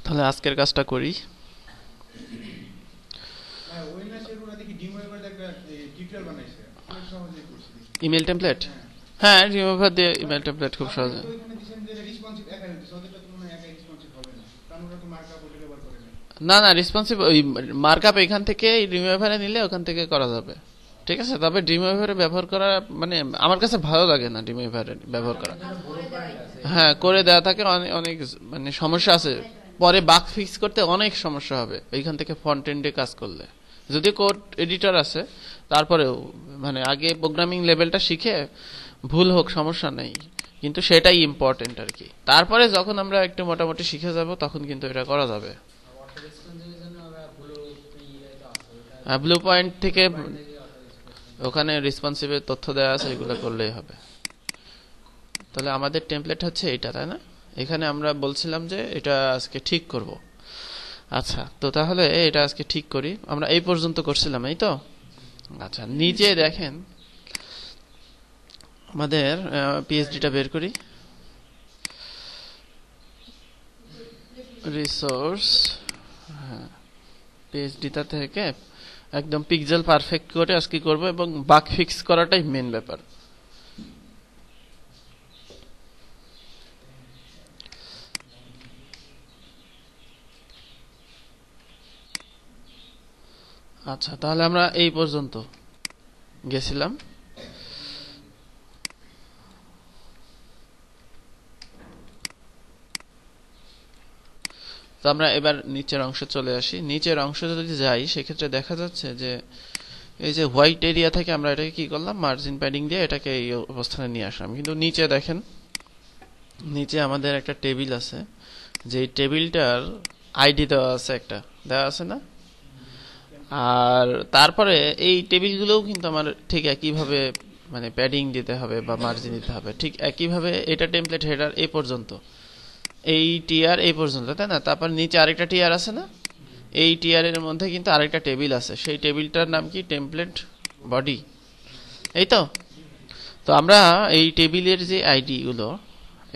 তাহলে আজকের কাজটা করি। ইমেল টেমপ্লেট, হ্যাঁ রিমুভার দিয়ে ইমেল টেমপ্লেট খুব সহজে। না না রেসপন্সিভ ওই মার্কআপ এখান থেকে রিমুভারে নিলে ওখান থেকে করা যাবে, ঠিক আছে। তবে ড্রিমওয়েভারে ব্যবহার করা মানে আমার কাছে ভালো লাগে না ড্রিমওয়েভারে ব্যবহার করা। হ্যাঁ করে দেওয়া থাকে, অনেক অনেক মানে সমস্যা আছে, পরে বাগ ফিক্স করতে অনেক সমস্যা হবে এইখান থেকে ফ্রন্ট এন্ডে কাজ করলে। যদি কোড এডিটর আছে তারপরেও মানে আগে প্রোগ্রামিং লেভেলটা শিখে ভুল হোক সমস্যা নেই, কিন্তু সেটাই ইম্পর্টেন্ট আর কি। তারপরে যখন আমরা একটু মোটামুটি শিখে যাব তখন কিন্তু এটা করা যাবে। ব্লু পয়েন্ট থেকে ওখানে রেসপন্সিভের তথ্য দেওয়া আছে, এগুলো করলেই হবে। তাহলে আমাদের টেমপ্লেট হচ্ছে এটা, তাই না? এখানে আমরা বলছিলাম যে এটা আজকে ঠিক করব। আচ্ছা, তো তাহলে এটা আজকে ঠিক করি। আমরা এই পর্যন্ত করছিলাম, এই তো। আচ্ছা, নিচে দেখেন আমাদের পিএইচডিটা বের করি। রিসোর্স, হ্যাঁ পিএইচডিটা থেকে একদম পিক্সেল পারফেক্ট করে আজকে করব, এবং বাগ ফিক্স করাটাই মেন ব্যাপার। আচ্ছা, তাহলে আমরা এই পর্যন্ত গেছিলাম। তো আমরা এবার নিচের অংশে চলে আসি। নিচের অংশে যদি যাই সেক্ষেত্রে দেখা যাচ্ছে যে এই যে হোয়াইট এরিয়া থেকে আমরা এটাকে কি করলাম, মার্জিন প্যাডিং দিয়ে এটাকে এই অবস্থানে নিয়ে আসলাম। কিন্তু নিচে দেখেন, নিচে আমাদের একটা টেবিল আছে, যে টেবিলটার আইডি দেওয়া আছে, একটা দেওয়া আছে না? আর তারপরে এই টেবিলগুলোও কিন্তু আমার ঠিক একইভাবে মানে প্যাডিং দিতে হবে বা মার্জিন দিতে হবে, ঠিক একইভাবে। এটা টেমপ্লেট হেডার এই পর্যন্ত, এই টিআর এই পর্যন্ত, তাই না? তারপর নিচে আরেকটা টিআর আছে না? এই টিআর এর মধ্যে কিন্তু আরেকটা টেবিল আছে, সেই টেবিলটার নাম কি? টেমপ্লেট বডি, এই তো। তো আমরা এই টেবিলের যে আইডি গুলো,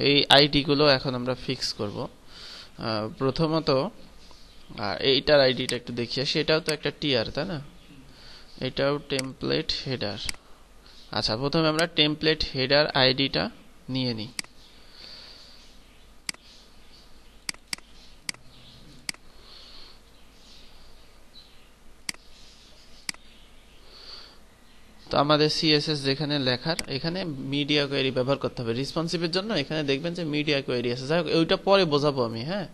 এই আইডি গুলো এখন আমরা ফিক্স করব। প্রথমত এইটার আইডিটা একটু দেখি আসি। এটাও তো একটা টিআর, তাই না? এটাও টেমপ্লেট হেডার। আচ্ছা, প্রথমে আমরা টেমপ্লেট হেডার আইডিটা নিয়ে নিই। তো আমাদের সিএসএস যেখানে লেখার, এখানে মিডিয়া কোয়েরি ব্যবহার করতে হবে রেসপন্সিভের জন্য। এখানে দেখবেন যে মিডিয়া কোয়েরি আছে, যাই হোক ওইটা পরে বোঝাবো আমি। হ্যাঁ,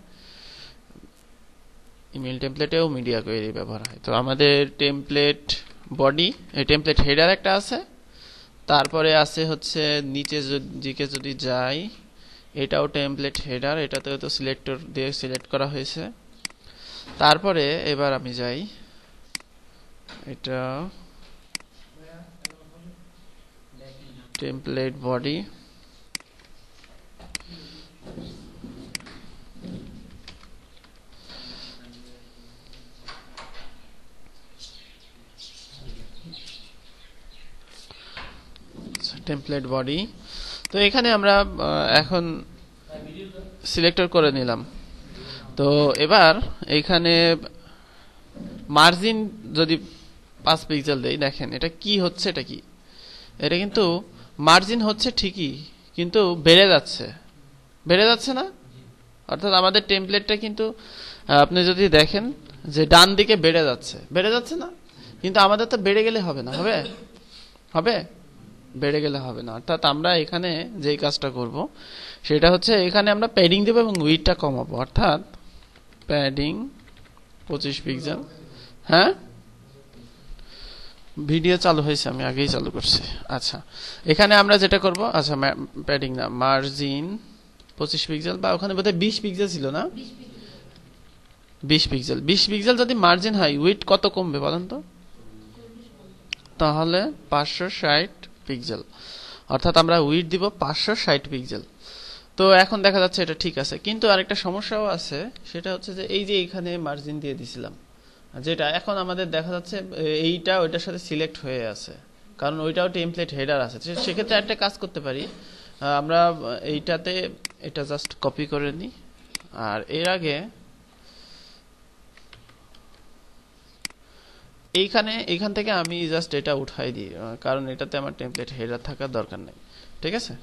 ইমেল টেমপ্লেটেও মিডিয়া কোয়েরি ব্যবহার হয়। তো আমাদের টেমপ্লেট বডি, এই টেমপ্লেট হেডার একটা আছে, তারপরে আছে হচ্ছে নিচে দিকে যদি যাই, এটাও টেমপ্লেট হেডার, এটাতেও তো সিলেক্টর দিয়ে সিলেক্ট করা হয়েছে। তারপরে এবার আমি যাই, এটা টেমপ্লেট বডি, টেমপ্লেট বডি। তো এখানে আমরা এখন সিলেক্টর করে নিলাম। তো এবার এখানে মার্জিন যদি 5 পিক্সেল দেই, দেখেন এটা কি হচ্ছে, এটা কি, এটা কিন্তু মার্জিন হচ্ছে ঠিকই, কিন্তু বেড়ে যাচ্ছে, বেড়ে যাচ্ছে না? অর্থাৎ আমাদের টেমপ্লেটটা কিন্তু আপনি যদি দেখেন যে ডান দিকে বেড়ে যাচ্ছে, বেড়ে যাচ্ছে না? কিন্তু আমাদের তো বেড়ে গেলে হবে না, হবে? হবে? বেড়ে গেলে হবে না। অর্থাৎ আমরা এখানে যেই কাজটা করব সেটা হচ্ছে, এখানে আমরা প্যাডিং দেবো এবং উইডথটা কমাবো। অর্থাৎ প্যাডিং 25 পিক্সেল। হ্যাঁ, ভিডিও চালু হয়েছে, আমি আগেই চালু করছি। আচ্ছা, এখানে আমরা যেটা করব, আচ্ছা প্যাডিং না, মার্জিন 25 পিক্সেল, বা ওখানে বোধহয় 20 পিক্সেল ছিল না? 20 পিক্সেল। 20 পিক্সেল যদি মার্জিন হয়, উইডথ কত কমবে বলেন তো? তাহলে 560 পিক্সেল। অর্থাৎ আমরা উইডথ দিব 560 পিক্সেল। তো এখন দেখা যাচ্ছে এটা ঠিক আছে, কিন্তু আরেকটা সমস্যাও আছে, সেটা হচ্ছে যে এই যে এখানে মার্জিন দিয়ে দিছিলাম, যেটা এখন আমাদের দেখা যাচ্ছে এইটা ওইটার সাথে সিলেক্ট হয়ে আছে, কারণ ওইটাও টেমপ্লেট হেডার আছে। সেক্ষেত্রে একটা কাজ করতে পারি, আমরা এইটাতে এটা জাস্ট কপি করে নিই, আর এর আগে এইখান থেকে আমি জাস্ট এটা উঠাই দিই, কারণ এটাতে আমার টেমপ্লেট হেডার থাকার দরকার নেই। ঠিক আছে,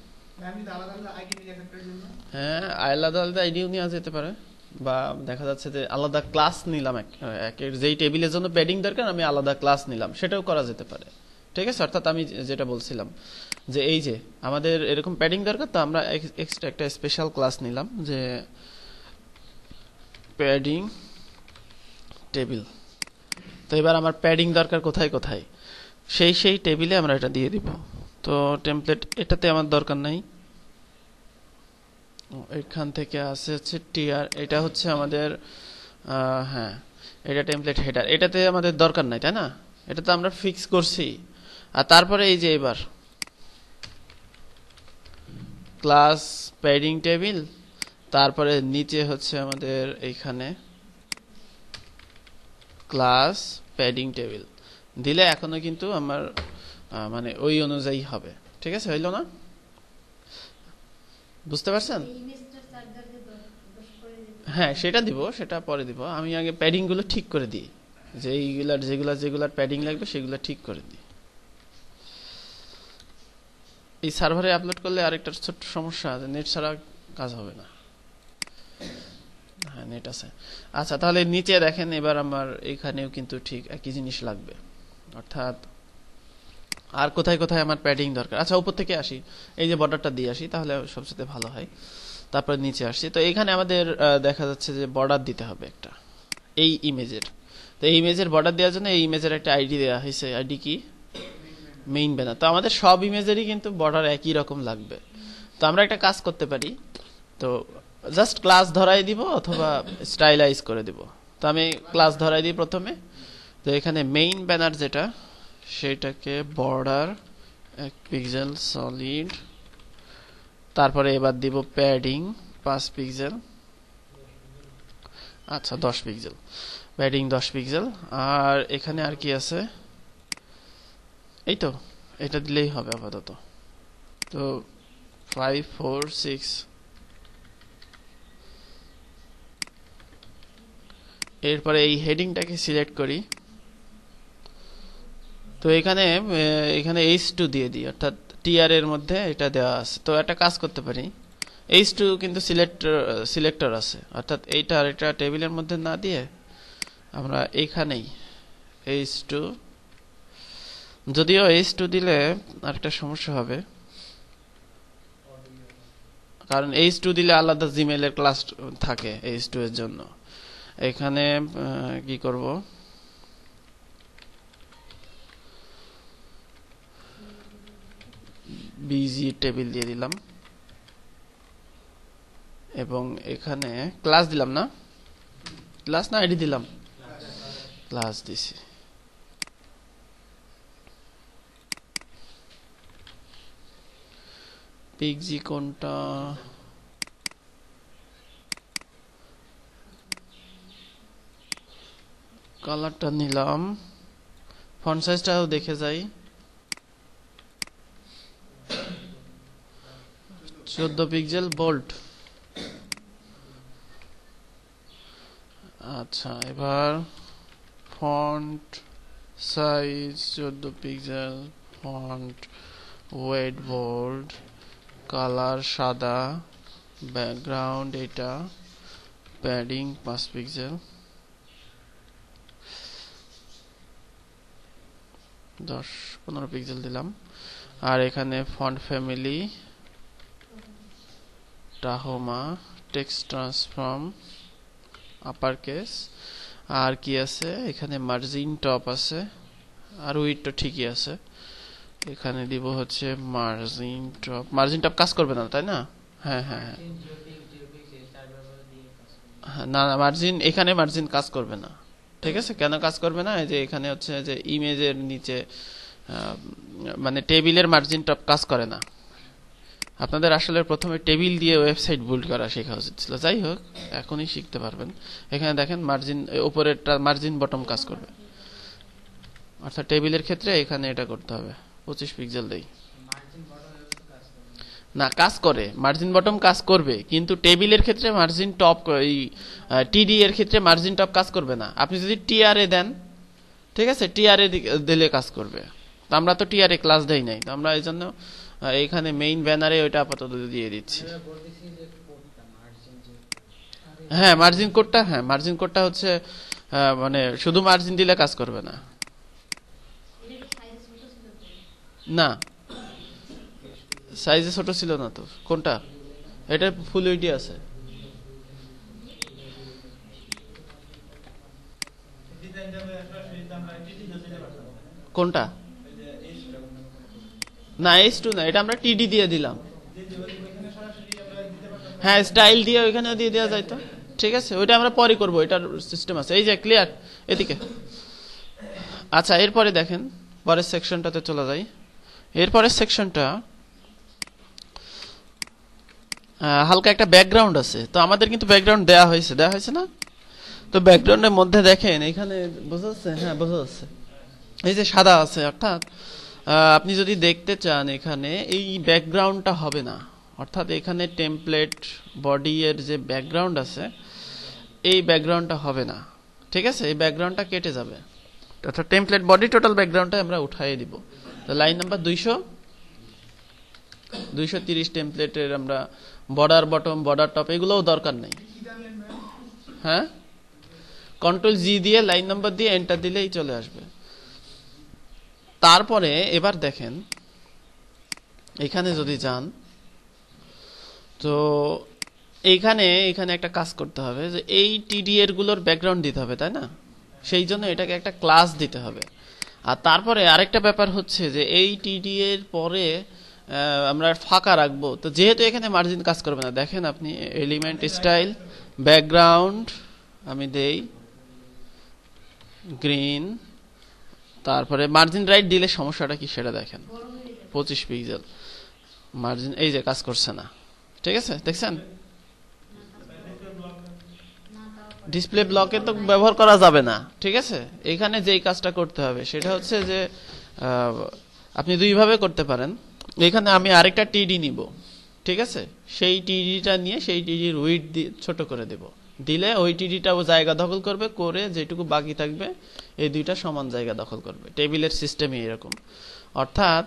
হ্যাঁ আলাদা আলাদা আইডিও নেওয়া যেতে পারে, বা দেখা যাচ্ছে যে আলাদা ক্লাস নিলাম, যেই টেবিলের জন্য প্যাডিং দরকার আমি আলাদা ক্লাস নিলাম, সেটাও করা যেতে পারে। ঠিক আছে, অর্থাৎ আমি যেটা বলছিলাম যে এই যে আমাদের এরকম প্যাডিং দরকার, তো আমরা এক্সট্রা একটা স্পেশাল ক্লাস নিলাম যে প্যাডিং টেবিল। তো এবার আমার প্যাডিং দরকার কোথায় কোথায়, সেই টেবিলে আমরা এটা দিয়ে দিব। তো টেমপ্লেট এটাতে আমার দরকার নাই, এখান থেকে আসে হচ্ছে টিআর, এটা হচ্ছে আমাদের হ্যাঁ এটা টেমপ্লেট হেডার, এটাতে আমাদের দরকার নাই তাই না, এটা তো আমরা ফিক্স করছি। আর তারপরে এই যে এবার ক্লাস প্যাডিং টেবিল, তারপরে নিচে হচ্ছে আমাদের এইখানে ক্লাস প্যাডিং টেবিল দিলে এখনো কিন্তু আমার মানে ওই অনুযায়ী হবে। ঠিক আছে, হইল না? বুঝতে পারছেন? হ্যাঁ সেটা দিব, সেটা পরে দিব। আমি আগে প্যাডিং গুলো ঠিক করে দিই, যে এইগুলার যেগুলার প্যাডিং লাগবে সেগুলো ঠিক করে দিই। এই সার্ভারে আপলোড করলে আরেকটা ছোট্ট সমস্যা আছে, নেট ছাড়া কাজ হবে না। হ্যাঁ নেট আছে। আচ্ছা তাহলে নিচে দেখেন, এবার আমার এখানেও কিন্তু ঠিক একই জিনিস লাগবে, অর্থাৎ আর কোথায় কোথায় আমার প্যাডিং দরকার। আচ্ছা উপর থেকে আসি, এই যে বর্ডারটা দিয়ে আসি তাহলে সবচেয়ে ভালো হয়। তারপরে নিচে আসছি, তো এখানে আমাদের দেখা যাচ্ছে যে বর্ডার দিতে হবে একটা এই ইমেজের। তো এই ইমেজের বর্ডার দেওয়ার জন্য এই ইমেজের একটা আইডি দেওয়া হয়েছে, আইডি কি মেইন ব্যানার। তো আমাদের সব ইমেজেরই কিন্তু বর্ডার একই রকম লাগবে। তো আমরা একটা কাজ করতে পারি, তো জাস্ট ক্লাস ধরাই দিব অথবা স্টাইলাইজ করে দিব। তো আমি ক্লাস ধরাই দিই প্রথমে। তো এখানে মেইন ব্যানার যেটা, সেটাকে বর্ডার 1 পিক্সেল সলিড, তারপরে এবার দিব প্যাডিং 5 পিক্সেল, আচ্ছা 10 পিক্সেল, প্যাডিং 10 পিক্সেল। আর এখানে আর কি আছে, এই তো এটা দিলেই হবে আপাতত। তো 5 4 6, এরপরে এই হেডিংটাকে সিলেক্ট করি। তো এখানে H2 দিয়ে দিই, অর্থাৎ টিআর এর মধ্যে এটা দেওয়া আছে। তো একটা কাজ করতে পারি, H2 কিন্তু সিলেক্টর আছে, অর্থাৎ এটা টেবিলের মধ্যে না দিয়ে আমরা এইখানেই H2, যদিও H2 দিলে আরেকটা সমস্যা হবে, কারণ H2 দিলে আলাদা জিমেইল এর ক্লাস থাকে H2 এর জন্য। এখানে কি করব, বিজি টেবিল দিয়ে দিলাম, এবং এখানে ক্লাস দিলাম না, ক্লাস না আইডি দিলাম, ক্লাস দিছি। পিগজি কোনটা, কালারটা নিলাম, ফন্ট সাইজটাও দেখে যাই, 14 পিক্সেল বোল্ড। আচ্ছা এবার font size 14 pixel, font weight bold, colour সাদা, ব্যাকগ্রাউন্ড এটা, প্যাডিং 5 পিক্সেল, 10-15 পিক্সেল দিলাম। আর এখানে font family Tahoma, text transform upper case. আর কি আছে এখানে, মার্জিন টপ আছে, আর উইড তো ঠিকই আছে। এখানে দিব হচ্ছে মার্জিন টপ কাজ করবে না তাই না? হ্যাঁ হ্যাঁ হ্যাঁ, না না মার্জিন, এখানে মার্জিন কাজ করবে না। ঠিক আছে, কেন কাজ করবে না, এই যে এখানে হচ্ছে যে ইমেজের নিচে মানে টেবিলের মার্জিন টপ কাজ করে না। আপনাদের আসলে প্রথমে টেবিল দিয়ে ওয়েবসাইট বিল্ড করা শেখা উচিত ছিল, যাই হোক এখনই শিখতে পারবেন। এখানে দেখেন মার্জিন, উপরেরটা মার্জিন বটম কাজ করবে, অর্থাৎ টেবিলের ক্ষেত্রে এখানে এটা করতে হবে 25 পিক্সেল দেই না, কাজ করে মার্জিন বটম কাজ করবে, কিন্তু টেবিলের ক্ষেত্রে মার্জিন টপ, এই টিডি এর ক্ষেত্রে মার্জিন টপ কাজ করবে না। আপনি যদি টিআর এ দেন ঠিক আছে, টিআরএ দিলে কাজ করবে। তো আমরা তো টিআরএ ক্লাস দেই নাই, তো আমরা এই জন্য এইখানে মেইন ব্যানারে ওইটা আপাতত দিয়ে দিচ্ছি। হ্যাঁ মার্জিন কোডটা হচ্ছে মানে শুধু মার্জিন দিলে কাজ করবে না। না সাইজে ছোট ছিল না তো। কোনটা? এটা ফুল এইডি আছে। কোনটা? না H2 না, এটা আমরা টিডি দিয়ে দিলাম। হ্যাঁ স্টাইল দিয়ে ওইখানেও দিয়ে দেওয়া যায় তো। ঠিক আছে, ওইটা আমরা পরে করবো, এটার সিস্টেম আছে। এই যে ক্লিয়ার এদিকে। আচ্ছা এরপরে দেখেন পরের সেকশনটাতে চলে যাই। এরপরের সেকশনটা হালকা একটা ব্যাকগ্রাউন্ড আছে। তো আমাদের কিন্তু ব্যাকগ্রাউন্ড দেয়া হয়েছে না? তো ব্যাকগ্রাউন্ডের মধ্যে দেখেন এখানে বোঝা যাচ্ছে, হ্যাঁ বোঝা যাচ্ছে, এই যে সাদা আছে। অর্থাৎ আপনি যদি দেখতে চান এখানে এই ব্যাকগ্রাউন্ডটা হবে না, অর্থাৎ এখানে টেমপ্লেট বডি এর যে ব্যাকগ্রাউন্ড আছে এই ব্যাকগ্রাউন্ডটা হবে না। ঠিক আছে, এই ব্যাকগ্রাউন্ডটা কেটে যাবে, অর্থাৎ টেমপ্লেট বডি টোটাল ব্যাকগ্রাউন্ডটা আমরা উঠাইয়ে দিব। তো লাইন নাম্বার 230 টেমপ্লেটের আমরা বর্ডার বটম বর্ডার টপ এগুলোও দরকার নেই। হ্যাঁ কন্ট্রোল জি দিয়ে লাইন নাম্বার দিয়ে এন্টার দিলেই চলে আসবে। তারপরে এবার দেখেন এখানে যদি যান তো এখানে একটা কাজ করতে হবে, যে এই টিডিএর গুলোর ব্যাকগ্রাউন্ড দিতে হবে, তাই না? সেই জন্য এটাকে একটা ক্লাস দিতে হবে। আর তারপরে আরেকটা ব্যাপার হচ্ছে যে এই টিডিএর পরে আমরা ফাঁকা রাখবো। তো যেহেতু এখানে মার্জিন কাজ করবে না, দেখেন আপনি এলিমেন্ট স্টাইল ব্যাকগ্রাউন্ড আমি দেই গ্রিন, তারপরে মার্জিন রাইট দিলে সমস্যাটা কি সেটা দেখেন, 25 পিক্সেল মার্জিন, এই যে কাজ করছে না। ঠিক আছে, দেখছেন ডিসপ্লে ব্লকে তো ব্যবহার করা যাবে না। ঠিক আছে, এখানে যেই কাজটা করতে হবে সেটা হচ্ছে যে আপনি দুইভাবে করতে পারেন। এখানে আমি আরেকটা টিডি নিব, ঠিক আছে, সেই টিডিটা নিয়ে সেই টিডির উইডথ ছোট করে দেব, দিলে ওই টিডিটাও জায়গা দখল করবে, করে যেটুকু বাকি থাকবে এই দুইটা সমান জায়গা দখল করবে। টেবিলের সিস্টেমই এরকম। অর্থাৎ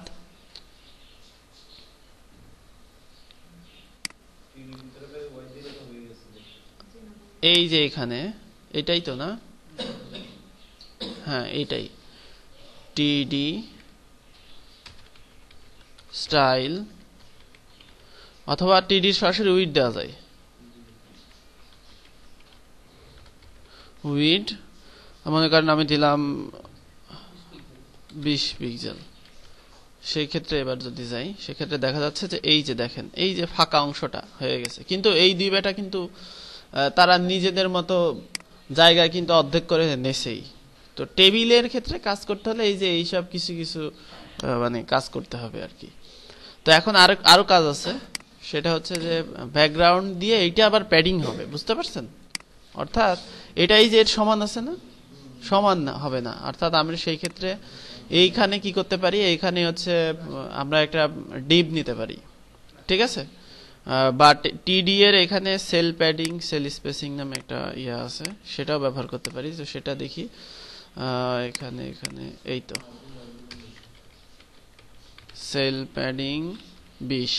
এই যে এখানে এটাই তো না, হ্যাঁ এইটাই টিডি স্টাইল, অথবা টিডি সরাসরি উইডথ দেওয়া যায়। উইডথ মনে করেন আমি দিলাম 20 পিক্সেল। সেই ক্ষেত্রে এবার যদি যাই সেক্ষেত্রে দেখা যাচ্ছে যে এই যে দেখেন এই যে ফাঁকা অংশটা হয়ে গেছে, কিন্তু এই দুই বেটা কিন্তু তারা নিজেদের মতো জায়গায় কিন্তু অর্ধেক করে নেছেই। তো টেবিলের ক্ষেত্রে কাজ করতে হলে এই যে এইসব কিছু কিছু মানে কাজ করতে হবে আর কি। তো এখন আরো কাজ আছে, সেটা হচ্ছে যে ব্যাকগ্রাউন্ড দিয়ে এইটা আবার প্যাডিং হবে, বুঝতে পারছেন? অর্থাৎ এটাই যে এর সমান আছে না, সমান না হবে না। অর্থাৎ আমরা সেই ক্ষেত্রে এইখানে কি করতে পারি, এইখানে হচ্ছে আমরা একটা ডিপ নিতে পারি, ঠিক আছে, বা টিডি এর এখানে সেল প্যাডিং সেল স্পেসিং নামে একটা ইয়া আছে, সেটাও ব্যবহার করতে পারি। তো সেটা দেখি এখানে এই তো সেল প্যাডিং 20।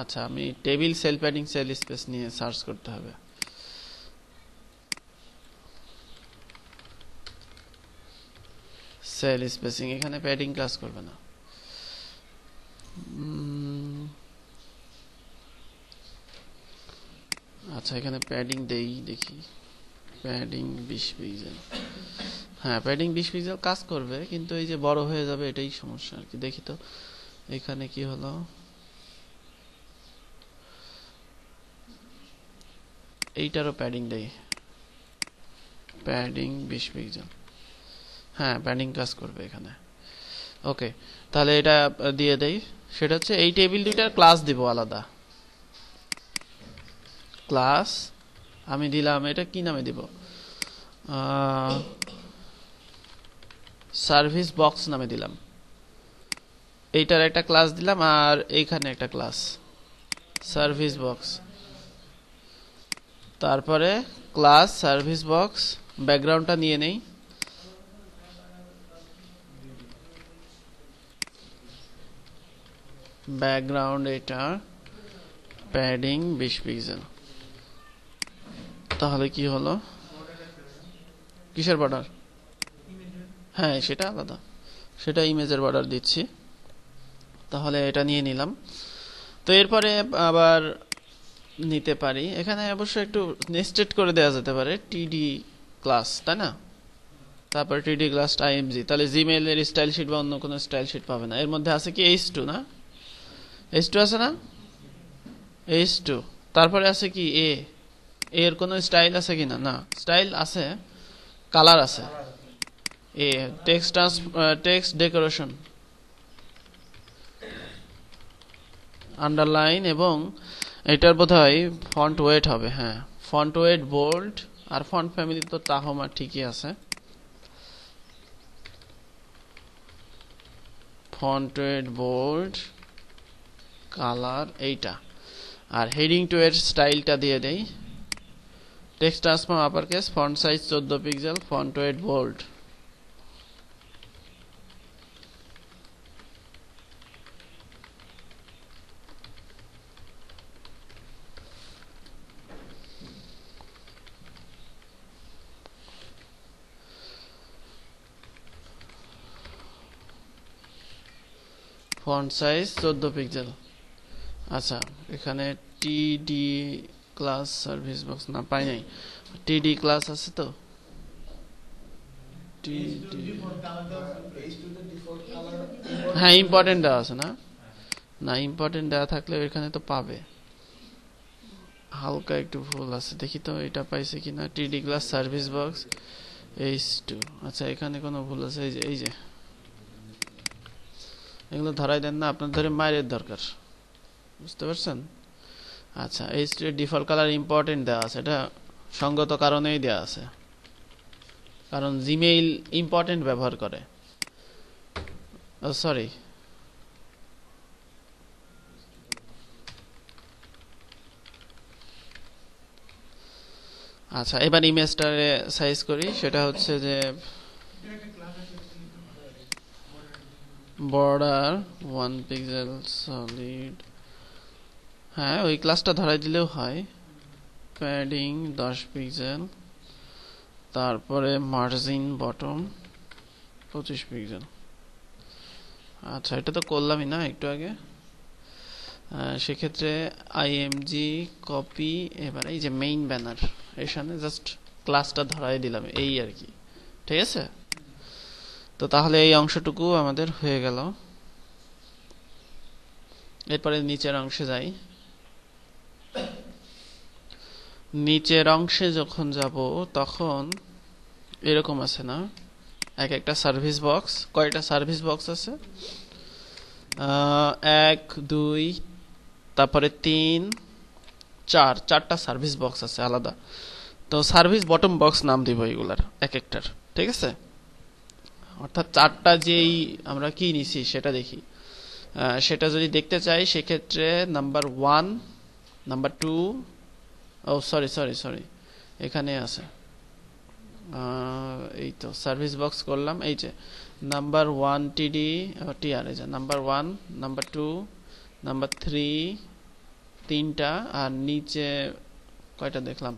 আচ্ছা আমি table cell padding cell space নিয়ে সার্চ করতে হবে। সেল স্পেসিং এখানে প্যাডিং ক্লাস করবে না। আচ্ছা এখানে প্যাডিং দেই, দেখি প্যাডিং 20 পিক্সেল। হ্যাঁ প্যাডিং 20 পিক্সেল কাজ করবে, কিন্তু এই যে বড় হয়ে যাবে এটাই সমস্যা আর কি। দেখি তো এখানে কি হলো, এইটারও প্যাডিং দেই, প্যাডিং 20 পিক্সেল। হ্যাঁ প্যাডিং কাজ করবে এখানে। ওকে, তাহলে এটা দিয়ে দেই। সেটা হচ্ছে এই টেবিল দুইটার ক্লাস দিব আলাদা। ক্লাস আমি দিলাম, এটা কি নামে দিব, সার্ভিস বক্স নামে দিলাম। এইটার একটা ক্লাস দিলাম, আর এইখানে একটা ক্লাস সার্ভিস বক্স। তারপরে ক্লাস সার্ভিস বক্স, ব্যাকগ্রাউন্ডটা নিয়ে নেই। ব্যাকগ্রাউন্ড এটা প্যাডিং 20 পিক্সেল। তাহলে কি হলো, কিসের বর্ডার? হ্যাঁ সেটা আলাদা, সেটা ইমেজের বর্ডার দিচ্ছি। তাহলে এটা নিয়ে নিলাম। তো এরপরে আবার নিতে পারি, এখানে অবশ্য একটু নেস্টেড করে দেওয়া যেতে পারে টিডি ক্লাস, তাই না? তারপর টিডি ক্লাস আইএমজি, তাহলে জিমেইল এর স্টাইল শিট বা অন্য কোনো স্টাইল শিট পাবে না। এর মধ্যে আছে কি H2, না H2 আছে না, H2। তারপরে আছে কি এর কোনো স্টাইল আছে কিনা? না, স্টাইল আছে, কালার আছে। টেক্সট ডেকোরেশন, আন্ডারলাইন, এবং এটার বোধহয় ফন্ট ওয়েট হবে। হ্যাঁ, ফন্ট ওয়েট বোল্ড, আর ফন্ট ফ্যামিলি তো তাহমা ঠিকই আছে। ফন্ট ওয়েট বোল্ড, কালার এইটা, আর হেডিং টু এর স্টাইলটা দিয়ে দেই text transform upper case, font size 14 pixel, font weight bold. Font size 14 pixel. আচ্ছা, এখানে টিডি ক্লাস সার্ভিস বক্স না পাই নাই, টিডি ক্লাস আছে তো, হ্যাঁ ইম্পর্টেন্ট দেওয়া আছে না, না ইম্পর্টেন্ট দেওয়া থাকলে এখানে তো পাবে। হালকা একটু ভুল আছে, দেখি তো এটা পাইছে কিনা। টিডি ক্লাস সার্ভিস বক্স H2, আচ্ছা এখানে কোনো ভুল আছে? এই যে এগুলো ধরাই দেন না, আপনার ধরে মায়ের দরকার, বুঝতে পারছেন? আচ্ছা, H2 এর ডিফল্ট কালার ইম্পর্টেন্ট দেওয়া আছে, এটা সঙ্গত কারণেই দেওয়া আছে, কারণ জিমেইল ইম্পর্টেন্ট ব্যবহার করে। সরি, আচ্ছা এবার ইমেজটারে সাইজ করি, সেটা হচ্ছে যে বর্ডার 1 পিক্সেল সলিড, হ্যাঁ ওই ক্লাসটা ধরাই দিলেও হয়। প্যাডিং 10 পিক্সেল, তারপরে মার্জিন বটম 25 পিক্সেল। আচ্ছা এটা তো করলামই না একটু আগে, সেক্ষেত্রে আইএমজি কপি, এবার এই যে মেইন ব্যানার, এর সামনে জাস্ট ক্লাসটা ধরাই দিলাম, এই আর কি, ঠিক আছে? তো তাহলে এই অংশটুকু আমাদের হয়ে গেল। এরপরে নিচের অংশে যাই। নিচের অংশে যখন যাব তখন এরকম আছে না, এক একটা সার্ভিস বক্স। কয়টা সার্ভিস বক্স আছে? 1 2 তারপরে 3 4, 4টা সার্ভিস বক্স আছে আলাদা। তো সার্ভিস বটম বক্স নাম দিব এগুলার এক একটার, ঠিক আছে? অর্থাৎ 4টা যেই আমরা কি নিছি সেটা দেখি। সেটা যদি দেখতে চাই সেক্ষেত্রে নাম্বার 1, নাম্বার 2, ও সরি সরি সরি এখানে আছে, এই তো সার্ভিস বক্স করলাম, এই যে নাম্বার 1 টিডি টিআর, এই যে নাম্বার 1, নাম্বার 2, নাম্বার 3, 3টা, আর নিচে কয়টা দেখলাম?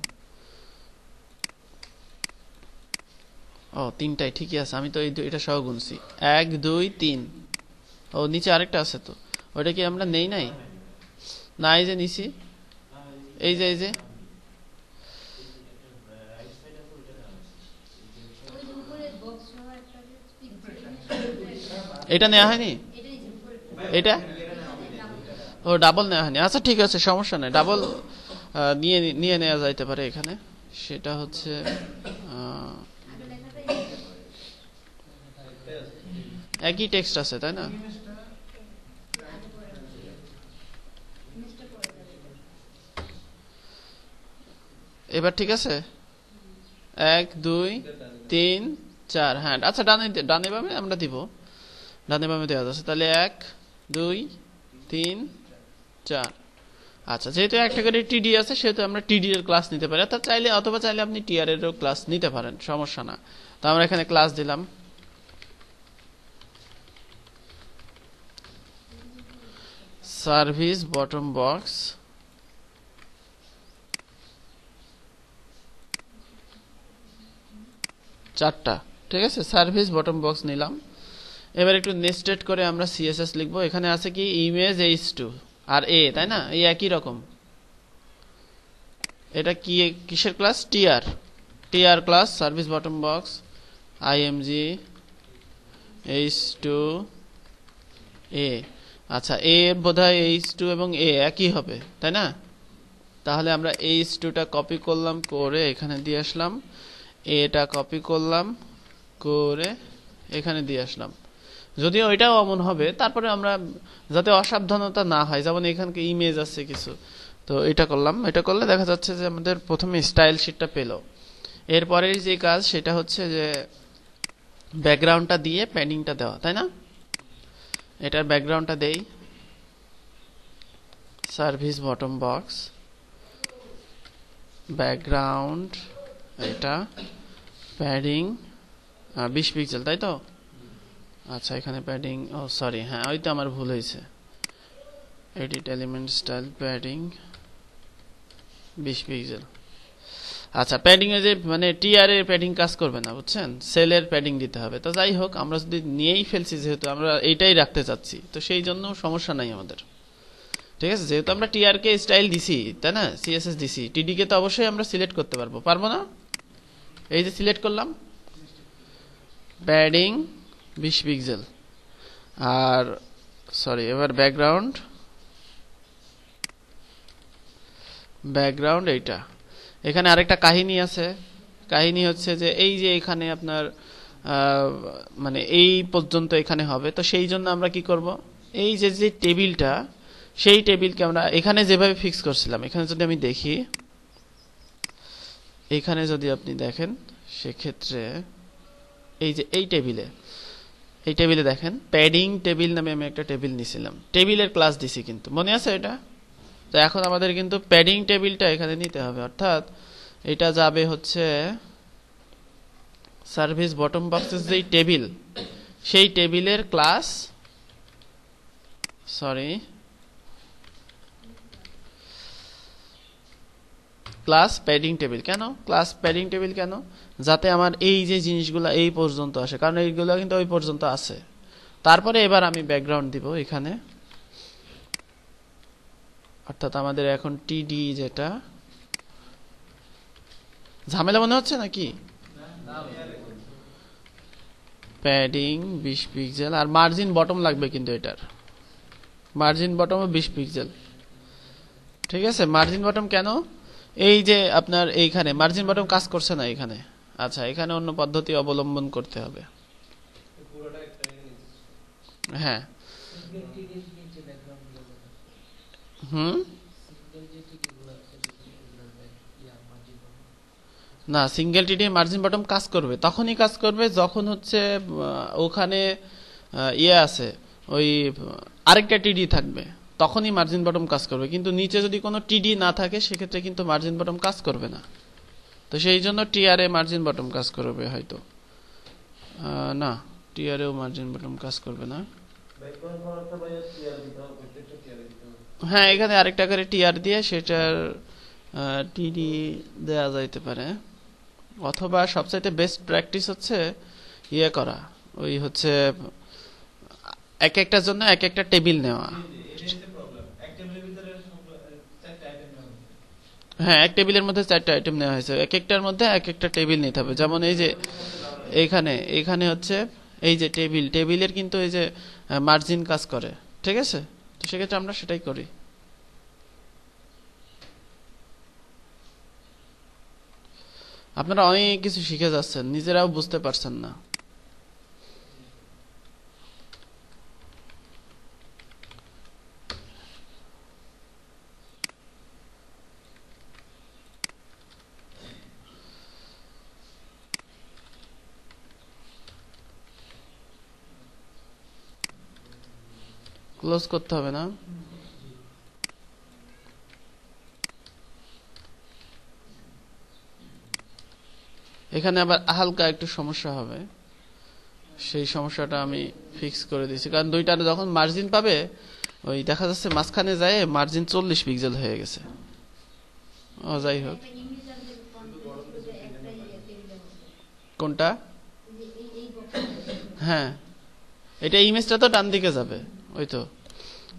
ও 3টাই ঠিকই আছে, আমি তো এটা সহ গুনছি 1 2 3। ও নিচে আরেকটা আছে, তো ওইটা কি আমরা নেই নাই? না এই যে নিছি, এই যে এটা নেওয়া হয়নি, এটা ও ডাবল নেওয়া হয়নি। আচ্ছা ঠিক আছে, সমস্যা নেই, ডাবল নিয়ে নেওয়া যাইতে পারে এখানে। সেটা হচ্ছে একই টেক্সট আছে তাই না? এবার ঠিক আছে, 1 2 3 4, হ্যাঁ আচ্ছা ডানে বামে আমরা দিব, ডানে বামে দেওয়া আছে। তাহলে 1 2 3 4, আচ্ছা, যেহেতু একটা করে টিডি আছে সেহেতু আমরা টিডি এর ক্লাস নিতে পারি, অর্থাৎ চাইলে অথবা চাইলে আপনি টিআর এরও ক্লাস নিতে পারেন, সমস্যা না। তো আমরা এখানে ক্লাস দিলাম সার্ভিস বটম বক্স, চারটা, ঠিক আছে, সার্ভিস বটম বক্স নিলাম। এবার একটু নেস্টেড করে আমরা সিএসএস লিখবো। এখানে আছে কি ইমেজ h2 আর এ, তাই না, এই একই রকম। এটা কি কিসের class? TR, TR class service bottom box IMG h2 এ। আচ্ছা, এ বোধহয় h2 এবং এ একই হবে, তাই না? তাহলে আমরা h2টা কপি করলাম, করে এখানে দিয়ে আসলাম, এটা কপি করলাম, করে এখানে দিয়ে আসলাম। যদিও এটাও অমন হবে, তারপরে আমরা যাতে অসাবধানতা না হয়, যেমন এখানকে ইমেজ আছে কিছু, তো এটা করলাম। এটা করলে দেখা যাচ্ছে যে আমাদের প্রথমে স্টাইল শিটটা পেল। এরপরের যে কাজ সেটা হচ্ছে যে ব্যাকগ্রাউন্ডটা দিয়ে প্যাডিংটা দেওয়া, তাই না? এটার ব্যাকগ্রাউন্ডটা দেই সার্ভিস বটম বক্স ব্যাকগ্রাউন্ড, এটা প্যাডিং 20 পিক্সেল, তাই তো? আচ্ছা, এখানে প্যাডিং, ও সরি, হ্যাঁ ওই তো আমার ভুল হয়েছে, edit element style padding 20 pixel. আচ্ছা, প্যাডিং এ যে মানে টিআর এর প্যাডিং কাজ করবে না, বুঝছেন, সেলের প্যাডিং দিতে হবে। তো যাই হোক, আমরা যদি নিয়েই ফেলছি, যেহেতু আমরা এইটাই রাখতে চাচ্ছি, তো সেই জন্য সমস্যা নাই আমাদের, ঠিক আছে। যেহেতু আমরা টিআর কে স্টাইল দিছি, তাই না, সিএসএস দিছি, টিডি কে তো অবশ্যই আমরা সিলেক্ট করতে পারবো, পারবো না? এই যে সিলেক্ট করলাম প্যাডিং 20 পিক্সেল, আর সরি, এবার ব্যাকগ্রাউন্ড, ব্যাকগ্রাউন্ড এইটা। এখানে আরেকটা কাহিনী আছে, কাহিনী হচ্ছে যে এই যে এখানে আপনার মানে এই পর্যন্ত এখানে হবে, তো সেই জন্য আমরা কি করব, এই যে যে টেবিলটা, সেই টেবিলকে আমরা এখানে যেভাবে ফিক্স করছিলাম, এখানে যদি আমি দেখি, এখানে যদি আপনি দেখেন, সেক্ষেত্রে এই যে এই টেবিলে দেখেন প্যাডিং টেবিল নামে আমি একটা টেবিল নিছিলাম, টেবিলের ক্লাস দিছি, কিন্তু মনে আছে এটা? তো এখন আমাদের কিন্তু প্যাডিং টেবিলটা এখানে নিতে হবে, অর্থাৎ এটা যাবে হচ্ছে সার্ভিস বটম বক্সের যেই টেবিল, সেই টেবিলের class, sorry, class padding table. কেন ক্লাস প্যাডিং টেবিল? কেন? যাতে আমার এই যে জিনিসগুলো এই পর্যন্ত আসে, কারণ এইগুলো কিন্তু ওই পর্যন্ত আছে। তারপরে এবার আমি ব্যাকগ্রাউন্ড দিব এখানে, অর্থাৎ আমাদের এখন টিডি, যেটা ঝামেলা মনে হচ্ছে নাকি? প্যাডিং 20 পিক্সেল, আর মার্জিন বটম লাগবে, কিন্তু এটার মার্জিন বটম 20 পিক্সেল, ঠিক আছে। মার্জিন বটম কেন? এই যে আপনার এইখানে মার্জিন বটম কাজ করছে না এখানে। আচ্ছা, এখানে অন্য পদ্ধতি অবলম্বন করতে হবে। হ্যাঁ, হুম, না, সিঙ্গেল টিডি মার্জিন বটম কাজ করবে, তখনই কাজ করবে যখন হচ্ছে ওখানে ইয়ে আছে, ওই আরেকটা টিডি থাকবে, তখনই মার্জিন বটম কাজ করবে। কিন্তু নিচে যদি কোনো টিডি না থাকে, সেক্ষেত্রে কিন্তু মার্জিন বটম কাজ করবে না। তো সেই জন্য টিআরএ মার্জিন বটম কাজ করবে হয়তো, না, টিআরএও মার্জিন বটম কাজ করবে না। হ্যাঁ, এখানে আরেকটা করে টিআর দিয়ে সেটার টিডি দেয়া যাইতে পারে, অথবা সবচাইতে বেস্ট প্র্যাকটিস হচ্ছে ইয়ে করা, ওই হচ্ছে এক একটার জন্য এক একটা টেবিল নেওয়া। হ্যাঁ, এক টেবিলের মধ্যে 4টা আইটেম নেওয়া হয়েছে, এক একটার মধ্যে এক একটা টেবিল নিতে হবে। যেমন এই যে এখানে এখানে হচ্ছে এই যে টেবিলের কিন্তু এই যে মার্জিন কাজ করে, ঠিক আছে। তো সেক্ষেত্রে আমরা সেটাই করি। আপনারা অনেক কিছু শিখে যাচ্ছেন, নিজেরাও বুঝতে পারছেন না। ক্লোজ করতে হবে না? এখানে আবার হালকা একটু সমস্যা হবে, সেই সমস্যাটা আমি ফিক্স করে দিয়েছি, কারণ দুইটার যখন মার্জিন পাবে ওই দেখা যাচ্ছে মাঝখানে যায় মার্জিন 40 পিক্সেল হয়ে গেছে। ও যাই হোক, কোনটা? হ্যাঁ, এটা ইমেজটা তো ডান দিকে যাবে, ওই তো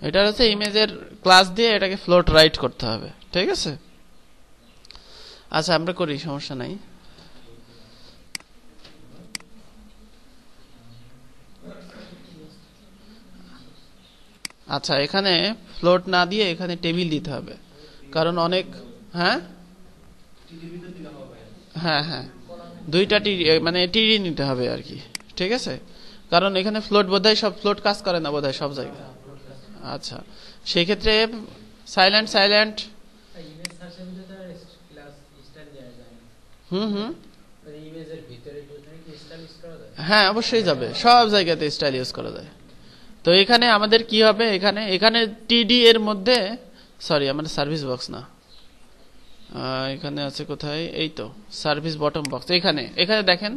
এটা হচ্ছে ইমেজের ক্লাস দিয়ে এটাকে ফ্লোট রাইট করতে হবে, ঠিক আছে? আচ্ছা আমরা করি, সমস্যা নাই। আচ্ছা এখানে ফ্লোট না দিয়ে এখানে টেবিল দিতে হবে, কারণ অনেক, হ্যাঁ হ্যাঁ হ্যাঁ দুইটা টিডি মানে টিডি নিতে হবে আর কি, ঠিক আছে? কারণ এখানে ফ্লোট বোধহয় সব ফ্লোট কাজ করে না বোধহয় সব জায়গায়। আচ্ছা সেই ক্ষেত্রে সাইলেন্ট সাইলেন্ট, হুম হুম, হ্যাঁ অবশ্যই যাবে, সব জায়গাতে স্টাইল ইউজ করা যায়। তো এখানে আমাদের কি হবে, এখানে এখানে টিডি এর মধ্যে, সরি আমাদের সার্ভিস বক্স না, এখানে আছে কোথায়, এই তো সার্ভিস বটম বক্স, এখানে এখানে দেখেন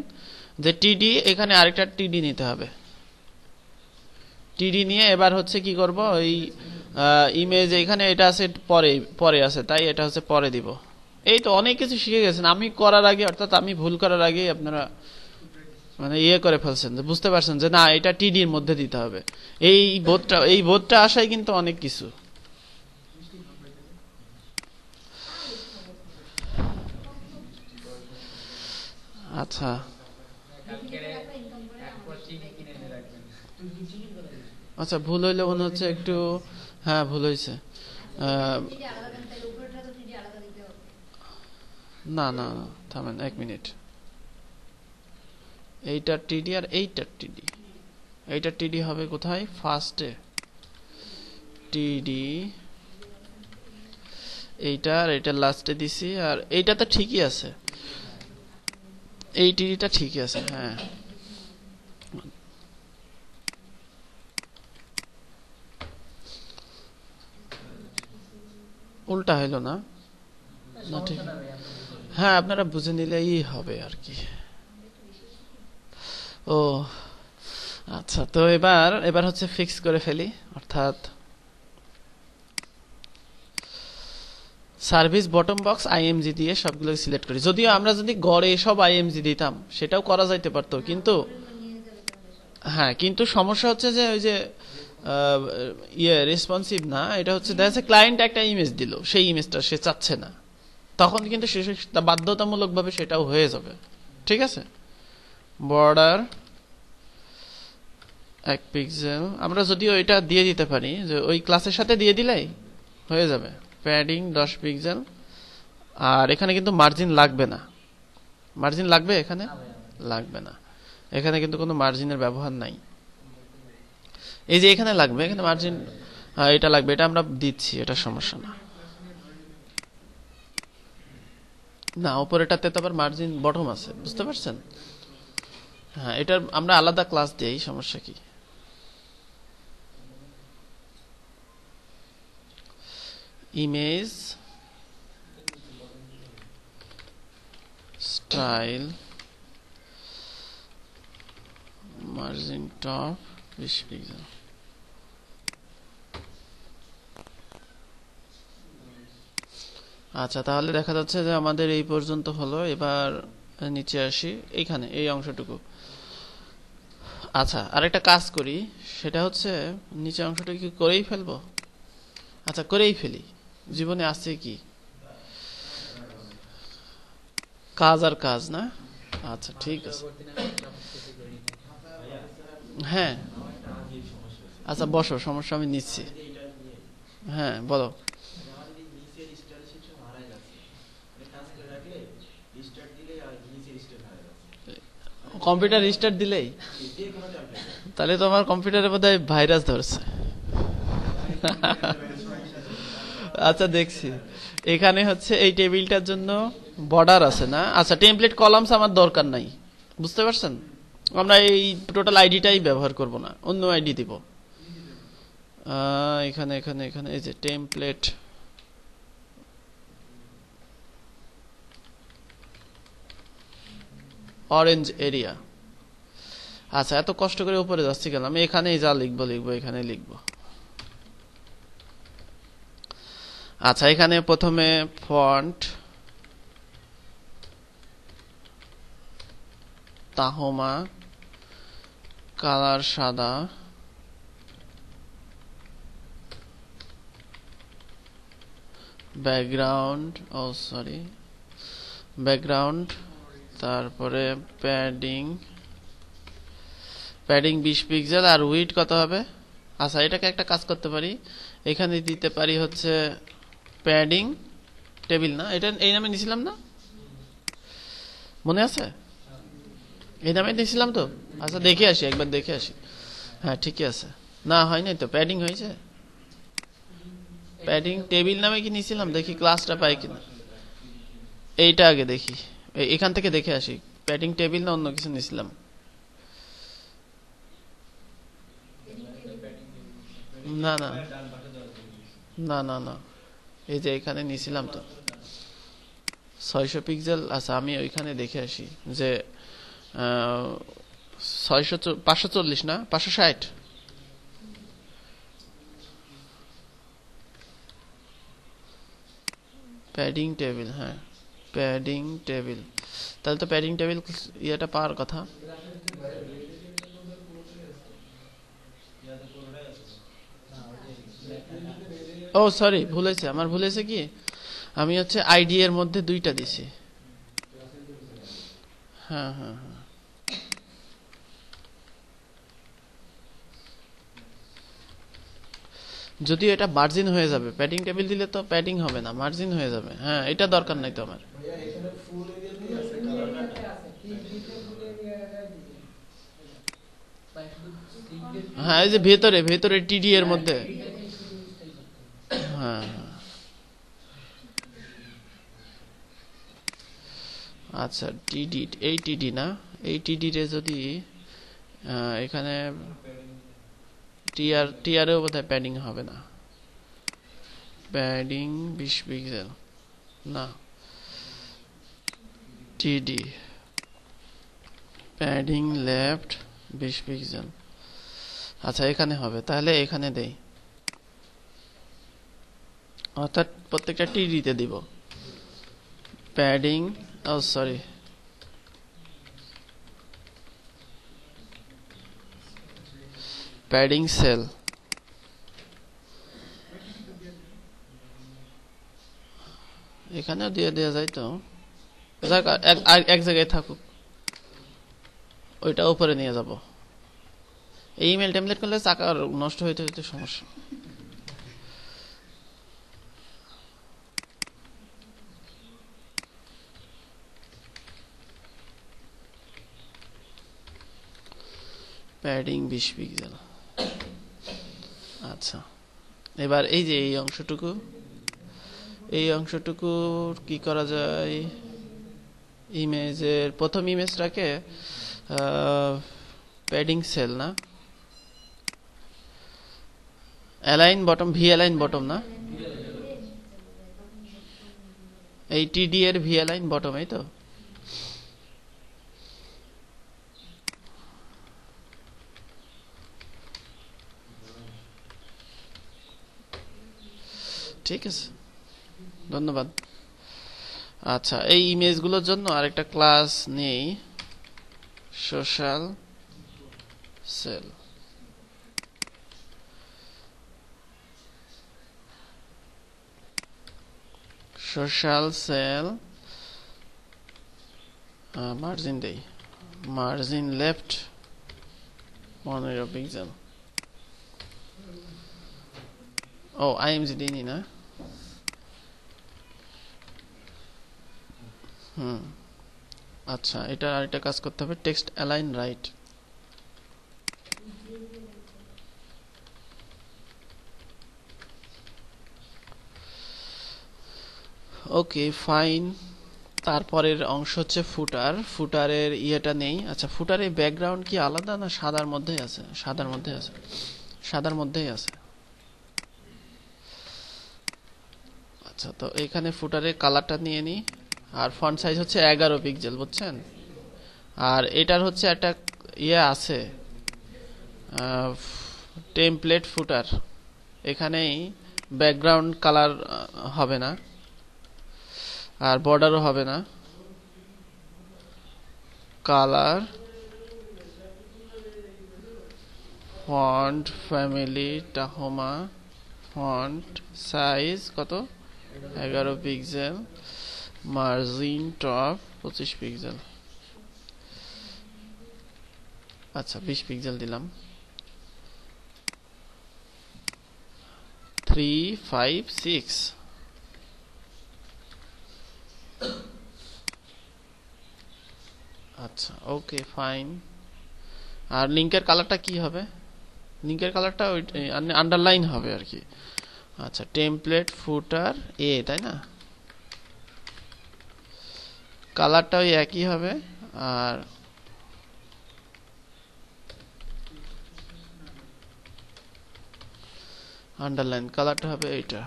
যে টিডি, এখানে আরেকটা টিডি নিতে হবে। টিডি নিয়ে এবার হচ্ছে কি করব, ওই ইমেজ এখানে এটা আছে পরে, পরে আছে তাই এটা হচ্ছে পরে দিব। এই তো অনেক কিছু শিখে গেছেন আমি করার আগে, অর্থাৎ আমি ভুল করার আগে আপনারা মানে ইয়ে করে ফেলছেন, যে বুঝতে পারছেন যে না এটা টিডির মধ্যে দিতে হবে। এই বোধটা আসাই কিন্তু অনেক কিছু। আচ্ছা আচ্ছা ভুল হইলে মনে হচ্ছে একটু, হ্যাঁ ভুল হয়েছে। না না না, থামেন 1 মিনিট, এইটার টিডি আর এইটার টিডি, এইটার টিডি হবে কোথায়, ফার্স্টে টিডি, এইটা আর এইটার লাস্টে দিছি, আর এইটা তো ঠিকই আছে, এই টিডিটা ঠিকই আছে, হ্যাঁ উল্টা হইলো না, না ঠিক, হ্যাঁ আপনারা বুঝে নিলেই হবে আর কি। ও আচ্ছা, তো এবার এবার হচ্ছে ফিক্স করে ফেলি, অর্থাৎ সার্ভিস বটম বক্স আইএমজি দিয়ে সবগুলো সিলেক্ট করি। যদিও আমরা যদি গড়ে সব আইএমজি দিতাম সেটাও করা যাইতে পারতো, কিন্তু হ্যাঁ কিন্তু সমস্যা হচ্ছে যে ওই যে রেসপন্সিভ না, এটা হচ্ছে দেখা যাচ্ছে ক্লায়েন্ট একটা ইমেজ দিল, সেই ইমেজটা সে চাচ্ছে না, তখন কিন্তু সে বাধ্যতামূলক ভাবে সেটাও হয়ে যাবে, ঠিক আছে? বর্ডার 1 পিক্সেল, আমরা যদিও এটা দিয়ে দিতে পারি যে ওই ক্লাসের সাথে দিয়ে দিলেই হয়ে যাবে। প্যাডিং 10 পিক্সেল, আর এখানে কিন্তু মার্জিন লাগবে না, মার্জিন লাগবে এখানে লাগবে না, এখানে কিন্তু কোনো মার্জিনের ব্যবহার নাই। এই যে এখানে লাগবে, এখানে মার্জিন, এটা লাগবে, এটা আমরা দিচ্ছি, এটা সমস্যা না। না উপরেটাতে তো আবার মার্জিন বটম আছে, বুঝতে পারছেন? হ্যাঁ এটার আমরা আলাদা ক্লাস দিই, সমস্যা কি? Image style margin top 20 pixel. আচ্ছা তাহলে দেখা যাচ্ছে যে আমাদের এই পর্যন্ত হলো, এবার নিচে আসি, এইখানে এই অংশটুকু। আচ্ছা আরেকটা কাজ করি, সেটা হচ্ছে নিচে অংশটুকু কি করেই ফেলবো? আচ্ছা করেই ফেলি, জীবনে আছে কি কাজ আর কাজ না। আচ্ছা ঠিক আছে, হ্যাঁ আচ্ছা বসো, সমস্যা আমি নিচ্ছি, হ্যাঁ বলো। কম্পিউটার রিস্টার্ট দিলেই, তাহলে তো আমার কম্পিউটারে বোধহয় ভাইরাস ধরছে। আচ্ছা দেখছি, এখানে হচ্ছে এই টেবিলটার জন্য বর্ডার আছে না, আচ্ছা টেমপ্লেট কলামস আমার দরকার নাই, বুঝতে পারছেন? আমরা এই টোটাল আইডিটাই ব্যবহার করব না, অন্য আইডি দিব। এখানে এখানে এখানে এই যে টেমপ্লেট, অরেঞ্জ এরিয়া। আচ্ছা, এত কষ্ট করে উপরে যাচ্ছি কেন? আমি এখানেই যা লিখবো এখানে লিখবো। আচ্ছা, এখানে প্রথমে ফন্ট তাহমা, কালার সাদা, ব্যাকগ্রাউন্ড ব্যাকগ্রাউন্ড, তারপরে প্যাডিং 20 পিক্সেল। আর উইডথ কত হবে? আচ্ছা, এটাকে একটা কাজ করতে পারি, এখানে দিতে পারি হচ্ছে প্যাডিং টেবিল, না এটা এই নামে নিছিলাম না, মনে আছে? এই নামে নিছিলাম তো। আচ্ছা, দেখে আসি, একবার দেখে আসি। হ্যাঁ, ঠিকই আছে। না, হয় নাই তো, প্যাডিং হয়েছে। প্যাডিং টেবিল নামে কি নিছিলাম? দেখি ক্লাসটা পাই কিনা। এইটা আগে দেখি, এখান থেকে দেখে আসি প্যাডিং টেবিল না অন্য কিছু নিছিলাম। না না না না না, এই যে এখানে নিছিলাম তো 600 পিক্সেল। আচ্ছা, আমি ওইখানে দেখে আসি যে 540 না 560। প্যাডিং টেবিল, হ্যাঁ প্যাডিং টেবিল, তাহলে তো প্যাডিং টেবিল ইয়েটা পাওয়ার কথা। ও সরি, ভুলেছে, আমার ভুলেছে কি, আমি হচ্ছে আইডি এর মধ্যে দুইটা দিছি। হ্যাঁ হ্যাঁ হ্যাঁ, যদিও এটা মার্জিন হয়ে যাবে, প্যাডিং টেবিল দিলে তো প্যাডিং হবে না, মার্জিন হয়ে যাবে। হ্যাঁ, এটা দরকার নাই তো আমার। হ্যাঁ, এই যে ভেতরে ভেতরে টিডি এর মধ্যে। হ্যাঁ হ্যাঁ। আচ্ছা, টিডি, এই টিডি না, এই টিডি রে যদি এখানে টিআরেও বোধহয় প্যাডিং হবে না। প্যাডিং 20 পিক্সেল না, টিডি প্যাডিং লেফট 20 পিক্সেল। আচ্ছা, এখানে হবে, তাহলে এখানে দেই, অর্থাৎ প্রত্যেকটা টিডিতে দিব প্যাডিং। ও সরি, প্যাডিং সেল। এখানেও দিয়ে দেওয়া যায় তো, যাক এক জায়গায় থাকুক, ওইটা উপরে নিয়ে যাব। এই ইমেল টেমপ্লেট করলে চাকা নষ্ট হইতে হইতে সমস্যা। Padding 20 pixel. আচ্ছা, এবার এই যে এই অংশটুকু কি করা যায়, ইমেজের প্রথম ইমেজটাকে প্যাডিং সেল না, align bottom, V align bottom না, এই টিডি এর ভি অ্যালাইন বটম, এই তো। ঠিক আছে, ধন্যবাদ। আচ্ছা, এই ইমেজগুলোর জন্য আরেকটা ক্লাস নেই, social cell. Social cell margin দেই, মার্জিন লেফট 15 পিক্সেল। ও আইএমজি দিইনি না। আচ্ছা, এটা আরেকটা কাজ করতে হবে, text align right. Okay fine. তারপরের অংশ হচ্ছে ফুটার। ফুটারের ইয়েটা নেই। আচ্ছা, ফুটারের ব্যাকগ্রাউন্ড কি আলাদা না সাদার মধ্যেই আছে? সাদার মধ্যেই আছে, সাদার মধ্যেই আছে। আচ্ছা, তো এখানে ফুটারের কালারটা নিয়ে নিই। আর ফন্ট সাইজ হচ্ছে 11 পিক্সেল, বুঝছেন? আর এটার হচ্ছে একটা ইয়ে আছে, টেমপ্লেট ফুটার। এখানেই ব্যাকগ্রাউন্ড কালার হবে না, আর বর্ডারও হবে না। Colour, font family Tahoma, font size কত 11 পিক্সেল, মার্জিন টপ 25 পিক্সেল, আচ্ছা 20 পিক্সেল দিলাম। 3, 5, 6। আচ্ছা ওকে ফাইন। আর লিংকের কালারটা কি হবে? লিংকের কালারটা ওই আন্ডারলাইন হবে আর কি। আচ্ছা টেমপ্লেট ফুটার এ, তাই না? কালারটা ওই একই হবে। আর আন্ডারলাইন কালারটা হবে এইটা।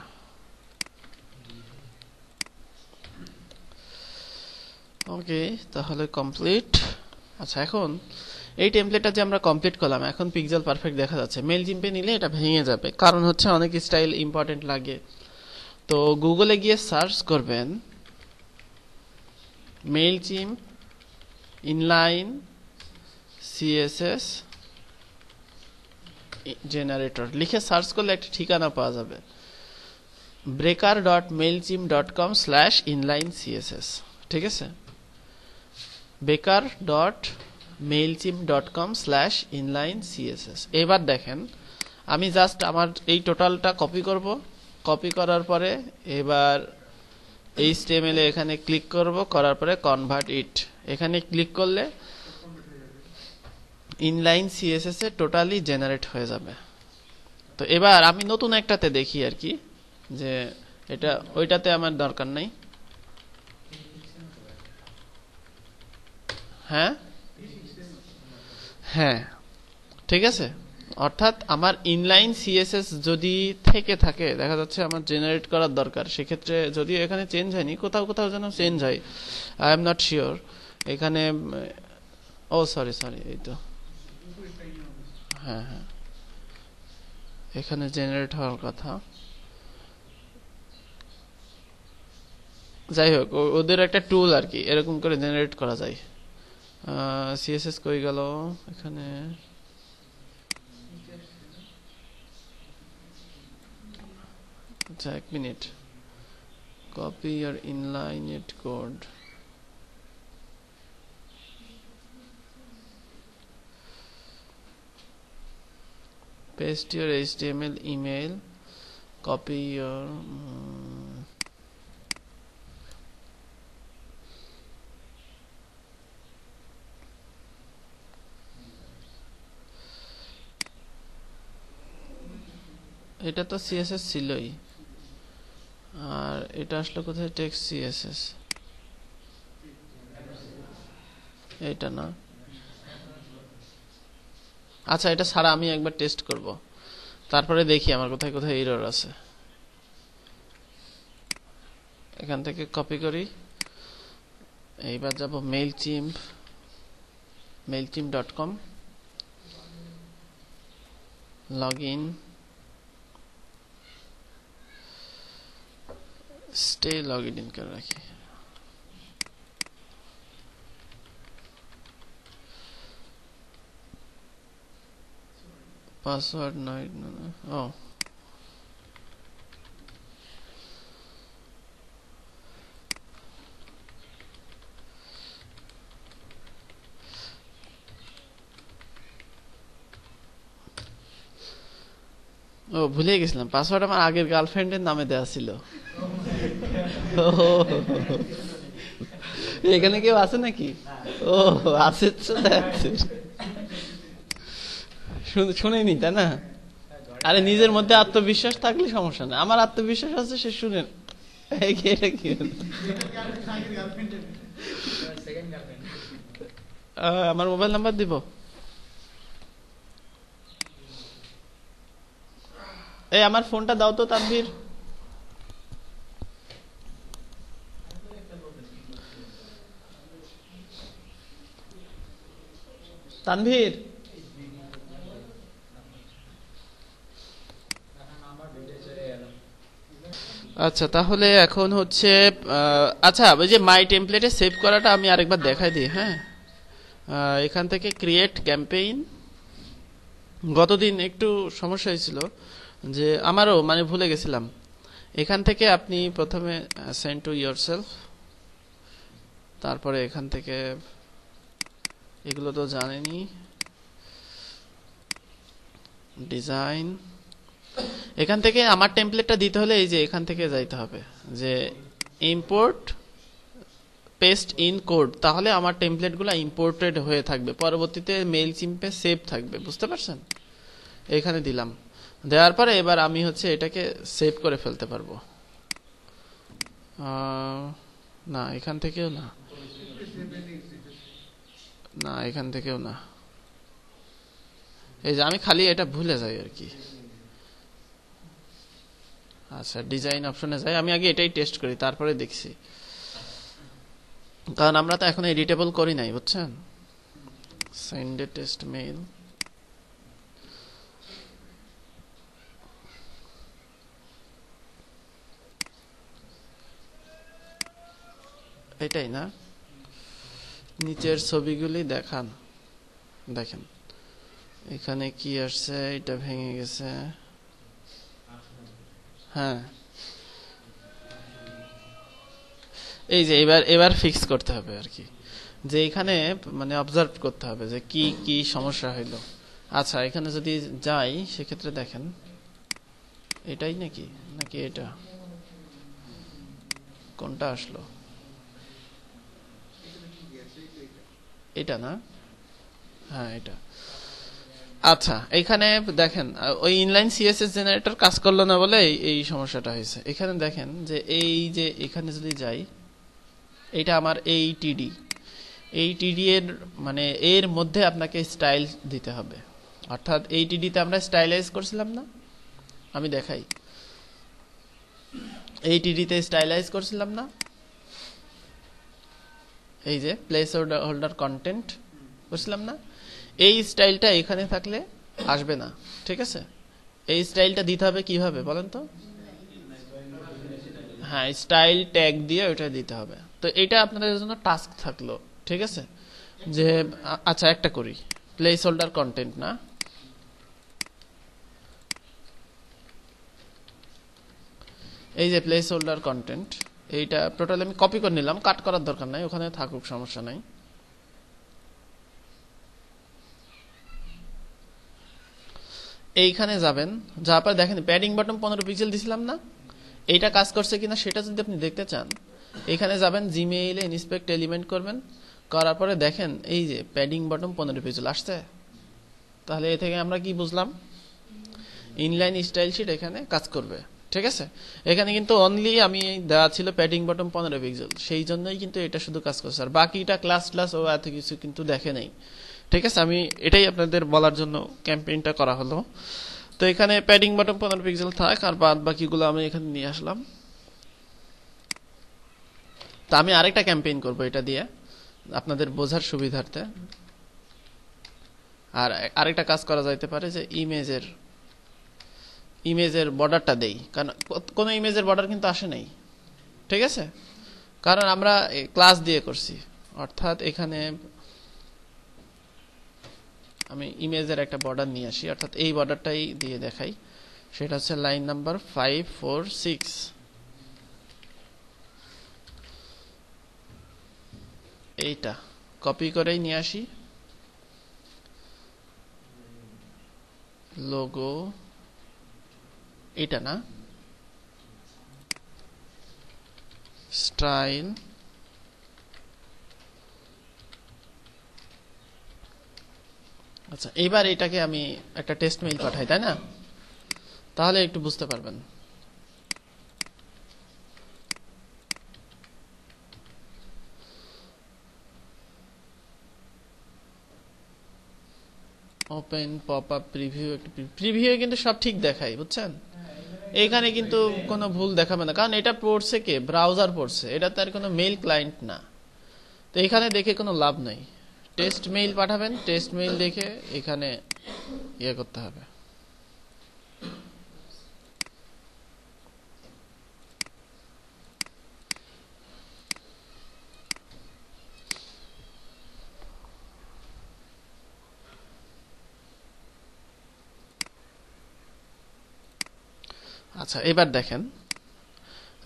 ওকে তাহলে কমপ্লিট। আচ্ছা এখন এই টেমপ্লেটটা যে আমরা কমপ্লিট করলাম, এখন পিক্সেল পারফেক্ট দেখা যাচ্ছে। মেল জিম্পে নিলে এটা ভেঙে যাবে, কারণ হচ্ছে অনেক স্টাইল ইম্পর্টেন্ট লাগে। তো গুগলে গিয়ে সার্চ করবেন মেইলচিম্প ইনলাইন সিএসএস জেনারেটর লিখে সার্চ করলে একটা ঠিকানা পাওয়া যাবে, breaker.mailchimp.com/inline-css। ঠিক আছে, breaker.mailchimp.com/inline-css। এবার দেখেন আমি জাস্ট আমার এই টোটালটা কপি করব। কপি করার পরে এবার HTML এ এখানে ক্লিক করব, করার পরে কনভার্ট ইট এখানে ক্লিক করলে ইনলাইন সিএসএস এ টোটালি জেনারেট হয়ে যাবে। তো এবার আমি নতুন একটাতে দেখি আর কি, যে এটা ওইটাতে আমার দরকার নাই। হ্যাঁ হ্যাঁ ঠিক আছে, অর্থাৎ আমার ইনলাইন সিএসএস যদি থেকে থাকে, দেখা যাচ্ছে আমার জেনারেট করার দরকার, সেক্ষেত্রে যদিও এখানে চেঞ্জ হয়নি, কোথাও কোথাও যেন চেঞ্জ হয়, আই এম নট শিওর। এখানে ও সরি এই তো হ্যাঁ হ্যাঁ এখানে জেনারেট হওয়ার কথা। যাই হোক ওদের একটা টুল আর কি, এরকম করে জেনারেট করা যায়। সিএসএস কই গেল এখানে? আচ্ছা এক মিনিট, কপি আর ইনলাইনেট code. paste your HTML email, copy your এটা তো সিএসএস ছিলই, আর এটা আসলে কোথায়? টেক্সট সিএসএস, এটা না। আচ্ছা এটা ছাড়া আমি একবার টেস্ট করব, তারপরে দেখি আমার কোথায় কোথায় এরর আছে। এখান থেকে কপি করি, এইবার যাব mailchimp.com, লগইন, স্টে লগইন করে রাখি। পাসওয়ার্ড নয়, ও ভুলে গেছিলাম, পাসওয়ার্ড আমার আগের গার্লফ্রেন্ডের নামে দেওয়া ছিল। এখানে কেউ আছে নাকি? ও আছে, শুনেনি তাই না? আরে নিজের মধ্যে আত্মবিশ্বাস থাকলে সমস্যা নেই, আমার আত্মবিশ্বাস আছে, সে শুনেন। আমার মোবাইল নাম্বার দিব। এই আমার ফোনটা দাও তো তানভীর। তানভীর, আচ্ছা তাহলে এখন হচ্ছে আচ্ছা ওই যে মাই টেমপ্লেটে সেভ করাটা আমি আরেকবার দেখাই দিই। হ্যাঁ, এখান থেকে ক্রিয়েট ক্যাম্পেইন। গতদিন একটু সমস্যা হয়েছিল যে আমারও মানে ভুলে গেছিলাম। এখান থেকে আপনি প্রথমে সেন্ড টু ইয়োরসেলফ, তারপরে এখান থেকে এগুলো তো জানেনি, ডিজাইন। এখান থেকে আমার টেমপ্লেটটা দিতে হলে এই যে এখান থেকে যাইতে হবে যে ইম্পোর্ট পেস্ট ইন কোড, তাহলে আমার টেমপ্লেটগুলো ইম্পোর্টেড হয়ে থাকবে, পরবর্তীতে মেইলচিম্পে সেভ থাকবে। বুঝতে পারছেন? এখানে দিলাম, দেওয়ার পরে এবার আমি হচ্ছে এটাকে সেভ করে ফেলতে পারবো। না এখান থেকেও না, না এখান থেকেও না, এই যে আমি খালি এটা ভুলে যাই আর কি। আচ্ছা ডিজাইন অপশনে যাই, আমি আগে এটাই টেস্ট করি তারপরে দেখছি, কারণ আমরা তো এখন এডিটেবল করি নাই, বুঝছেন? সেন্ড এ টেস্ট মেইল, এটাই না? নিচের ছবিগুলি দেখান, দেখেন এখানে কি আসছে, এটা ভেঙে গেছে। হ্যাঁ এই যে এবার এবার ফিক্স করতে হবে আর কি, যে এখানে মানে অবজার্ভ করতে হবে যে কি কি সমস্যা হইলো। আচ্ছা এখানে যদি যাই সেক্ষেত্রে দেখেন এটাই নাকি, নাকি এটা, কোনটা আসলো? এটা না? হ্যাঁ এটা। আচ্ছা এখানে দেখেন ওই ইনলাইন সিএসএস জেনারেটর কাজ করলো না বলে এই সমস্যাটা হয়েছে। এখানে দেখেন যে এই যে এখানে যদি যাই, এটা আমার এই টিডি, এই টিডি এর মানে এর মধ্যে আপনাকে স্টাইল দিতে হবে, অর্থাৎ এই টিডিতে আমরা স্টাইলাইজ করছিলাম না, আমি দেখাই, এই টিডিতে স্টাইলাইজ করছিলাম না, এই যে প্লেস হোল্ডার কন্টেন্ট করছিলাম না, এই স্টাইলটা এখানে থাকলে আসবে না। ঠিক আছে, এই স্টাইলটা দিতে হবে কিভাবে বলেন তো? হ্যাঁ স্টাইল ট্যাগ দিয়ে ওটা দিতে হবে। তো এটা আপনাদের জন্য টাস্ক থাকলো, ঠিক আছে? যে আচ্ছা একটা করি, প্লেস হোল্ডার কন্টেন্ট না, এই যে প্লেস হোল্ডার কন্টেন্ট, এইটা টোটাল আমি কপি করে নিলাম, কাট করার দরকার নাই, ওখানে থাকুক সমস্যা নাই। এইখানে যাবেন, যাওয়ার পর দেখেন প্যাডিং বটম 15 পিক্সেল দিছিলাম না, এইটা কাজ করছে কিনা সেটা যদি আপনি দেখতে চান এখানে যাবেন, জিমেইলে ইনস্পেক্ট এলিমেন্ট করবেন, করার পরে দেখেন এই যে প্যাডিং বটম 15 পিক্সেল আসছে। তাহলে এ থেকে আমরা কি বুঝলাম? ইনলাইন স্টাইল শিট এখানে কাজ করবে। ঠিক আছে, এখানে কিন্তু অনলি আমি দেওয়া ছিল প্যাডিং বটম 15 পিক্সেল, সেই জন্যই কিন্তু এটা শুধু কাজ করছে, আর বাকিটা ক্লাস ক্লাস ও এত কিছু কিন্তু দেখে নেই। ঠিক আছে, আমি এটাই আপনাদের বলার জন্য ক্যাম্পেইনটা করা হলো। তো এখানে প্যাডিং বটম 15 পিক্সেল থাক, আর বাদ বাকিগুলো আমি এখানে নিয়ে আসলাম। তা আমি আরেকটা ক্যাম্পেইন করব এটা দিয়ে আপনাদের বোঝার সুবিধার্থে। আর আরেকটা কাজ করা যাইতে পারে যে ইমেজের বর্ডারটা দেই, কারণ কোন ইমেজের বর্ডার কিন্তু আসে নাই। ঠিক আছে, কারণ আমরা ক্লাস দিয়ে করছি, অর্থাৎ এখানে আমি ইমেজের একটা বর্ডার নিয়ে আসি, অর্থাৎ এই বর্ডারটাই দিয়ে দেখাই, সেটা হচ্ছে লাইন নাম্বার 546। এইটা কপি করেই নিয়ে আসি, লোগো এটা না, স্টাইল, আচ্ছা এবার এটাকে আমি একটা টেস্ট মেইল পাঠাই, তাই না? তাহলে একটু বুঝতে পারবেন। Open pop up preview, preview কিন্তু সব ঠিক দেখাই, বুঝছেন? এখানে কিন্তু কোনো ভুল দেখাবে না, কারণ এটা পড়ছে কে? ব্রাউজার পড়ছে, এটা তার কোনো মেইল ক্লায়েন্ট না। তো এখানে দেখে কোনো লাভ নাই, টেস্ট মেইল পাঠাবেন, টেস্ট মেইল দেখে এখানে ইয়ে করতে হবে। আচ্ছা এবার দেখেন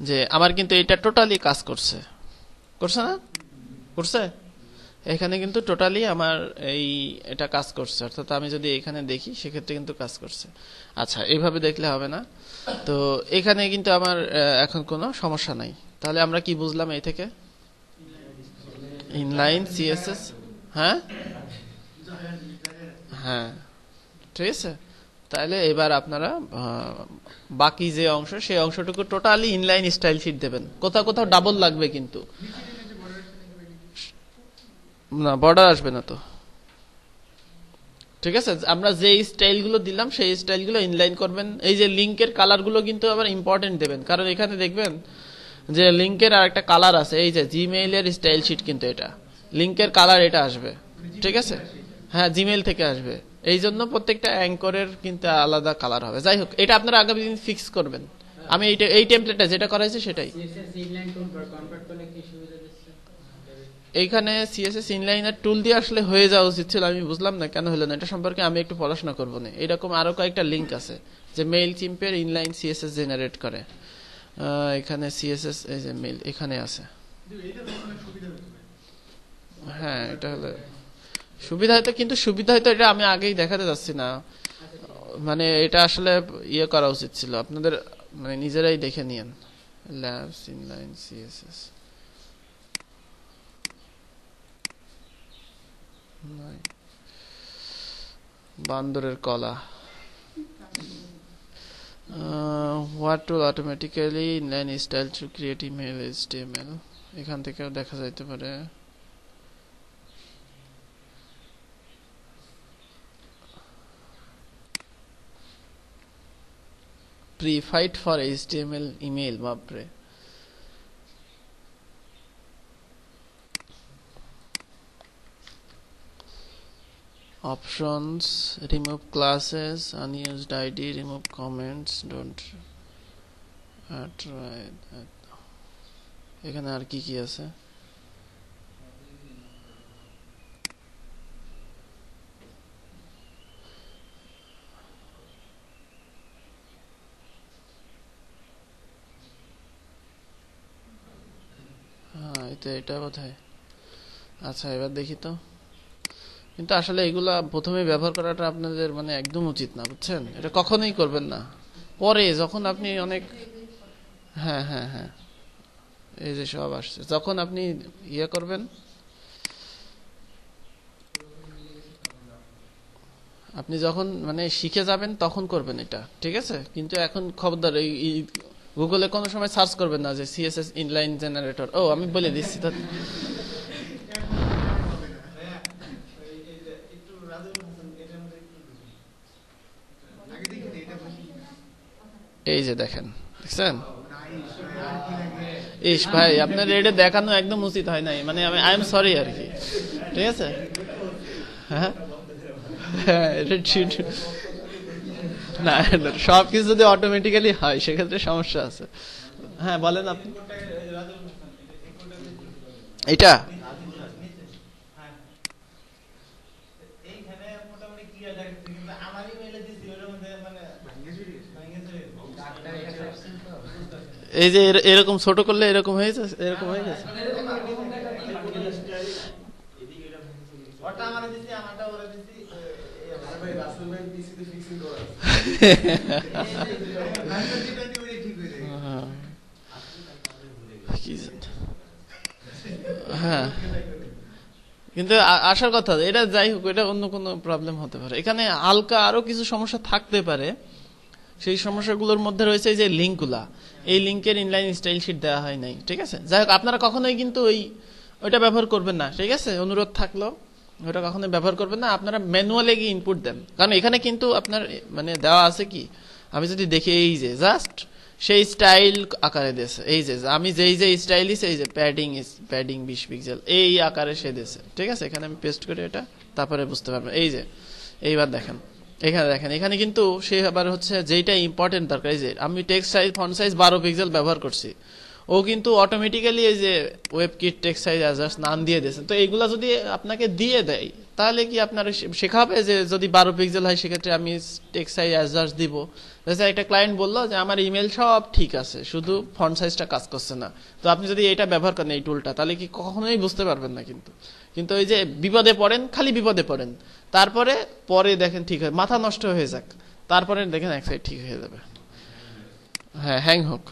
যে আমার কিন্তু এটা টোটালি কাজ করছে, করছে না? করছে। এখানে কিন্তু টোটালি আমার এটা কাজ করছে, অর্থাৎ আমি যদি এখানে দেখি সেক্ষেত্রে কিন্তু কাজ করছে। আচ্ছা এইভাবে দেখলে হবে না, তো এখানে কিন্তু আমার এখন কোনো সমস্যা নাই। তাহলে আমরা কি বুঝলাম এই থেকে? ইনলাইন সিএসএস, হ্যাঁ হ্যাঁ ঠিক আছে। তাহলে এবার আপনারা বাকি যে অংশ সেই অংশটুকু টোটালি ইনলাইন স্টাইল শিট দেবেন। কোথাও কোথাও ডাবল লাগবে, কিন্তু না বর্ডার আসবে না তো। ঠিক আছে, আমরা যে স্টাইলগুলো দিলাম সেই স্টাইলগুলো ইনলাইন করবেন। এই যে লিংকের কালারগুলো কিন্তু আবার ইম্পর্টেন্ট দেবেন, কারণ এখানে দেখবেন যে লিংকের আর একটা কালার আছে। এই যে জিমেইলের স্টাইল শিট কিন্তু এটা লিংকের কালার এটা আসবে, ঠিক আছে? হ্যাঁ জিমেইল থেকে আসবে, এই জন্য প্রত্যেকটা অ্যাঙ্করের কিন্তু আলাদা কালার হবে। যাই হোক, এটা আপনারা আগামী দিন ফিক্স করবেন। আমি এই টেমপ্লেটটা যেটা করা হয়েছে সেটাই। এইখানে সিএসএস ইনলাইনার টুল দিয়ে আসলে হয়ে যাওয়া উচিত ছিল, আমি বুঝলাম না কেন হলো না। এটা সম্পর্কে আমি একটু পড়াশোনা করবো না। এরকম আরো কয়েকটা লিঙ্ক আছে যে মেইল চিম্পের ইনলাইন সিএসএস জেনারেট করে। এখানে সিএসএস এই যে মেইল এখানে আছে। হ্যাঁ এটা হলো সুবিধা হয়তো, কিন্তু সুবিধা হয়তো এটা আমি আগেই দেখাতে যাচ্ছি না। মানে এটা আসলে ইয়ে করা উচিত ছিল আপনাদের, মানে নিজেরাই দেখে নিয়েন। ল্যাবস ইনলাইন সিএসএস বান্দরের কলা। What tool automatically inline style to create email HTML, এখান থেকেও দেখা যাইতে পারে। প্রিফাইট ফর এইচটিএমএল ইমেল, বাপরে। Options, remove classes, unused ID, remove comments, don't try that. এখানে আর কি কি আছে? হ্যাঁ এটা কোথায়? আচ্ছা এবার দেখি তো। কিন্তু আসলে এগুলা প্রথমে ব্যবহার করাটা আপনাদের মানে একদম উচিত না, বুঝছেন? এটা কখনোই করবেন না। পরে যখন আপনি অনেক, হ্যাঁ হ্যাঁ হ্যাঁ এই যে সব আসছে, যখন আপনি ইয়ে করবেন, আপনি যখন মানে শিখে যাবেন তখন করবেন এটা, ঠিক আছে? কিন্তু এখন খবরদার এই গুগলে কোনো সময় সার্চ করবেন না যে সিএসএস ইনলাইন জেনারেটর। ও আমি বলে দিচ্ছি তো, এই যে দেখেন, দেখছেন? ইস ভাই আপনার এটা দেখানো একদম উচিত হয় নাই, মানে আমি আই এম সরি আর কি, ঠিক আছে? হ্যাঁ না সবকিছু যদি অটোমেটিক্যালি হয় সেক্ষেত্রে সমস্যা আছে। হ্যাঁ বলেন আপনি। এটা এই যে এরকম ছোট করলে এরকম হয়ে গেছে, এরকম হয়ে গেছে। হ্যাঁ কিন্তু আসার কথা এটা, যাই হোক এটা অন্য কোনো প্রবলেম হতে পারে। এখানে হালকা আরো কিছু সমস্যা থাকতে পারে। সেই সমস্যাগুলোর মধ্যে রয়েছে এই যে লিঙ্কগুলা, এই লিঙ্কের ইনলাইন স্টাইল শিট দেওয়া হয় নাই, ঠিক আছে? যাই হোক আপনারা কখনোই কিন্তু ওইটা ব্যবহার করবেন না, ঠিক আছে? অনুরোধ থাকলো ওইটা কখনোই ব্যবহার করবেন না। আপনারা ম্যানুয়ালি গিয়ে ইনপুট দেন, কারণ এখানে কিন্তু আপনার মানে দেওয়া আছে কি, আমি যদি দেখি এই যে জাস্ট সেই স্টাইল আকারে দিয়েছে। এই যে আমি যেই যে স্টাইল দিয়েছে, এই যে প্যাডিং 20 পিক্সেল এই আকারে সে দিয়েছে। ঠিক আছে, এখানে আমি পেস্ট করি এটা, তারপরে বুঝতে পারবেন। এই যে এইবার দেখেন, এখানে কিন্তু সে আবার হচ্ছে যেইটা ইম্পর্টেন্ট দরকার, এই যে আমি text size font size 12 pixel ব্যবহার করছি, ও কিন্তু অটোমেটিক্যালি এই যে web kit text size adjust নাম দিয়ে দিয়েছে। তো এইগুলা যদি আপনাকে দিয়ে দেয় তাহলে কি আপনার শেখাবে যে যদি 12 পিক্সেল হয় সেক্ষেত্রে আমি টেক্সট সাইজ অ্যাডজাস্ট দিব। একটা ক্লায়েন্ট বললো যে আমার ইমেল সব ঠিক আছে, শুধু ফন্ট সাইজটা কাজ করছে না। তো আপনি যদি এটা ব্যবহার করেন এই টুলটা, তাহলে কি কখনোই বুঝতে পারবেন না। কিন্তু ওই যে বিপদে পড়েন, খালি বিপদে পড়েন, তারপরে পরে দেখেন ঠিক হয়, মাথা নষ্ট হয়ে যাক, তারপরে দেখেন এক সাইড ঠিক হয়ে যাবে। হ্যাঁ, হ্যাং হোক।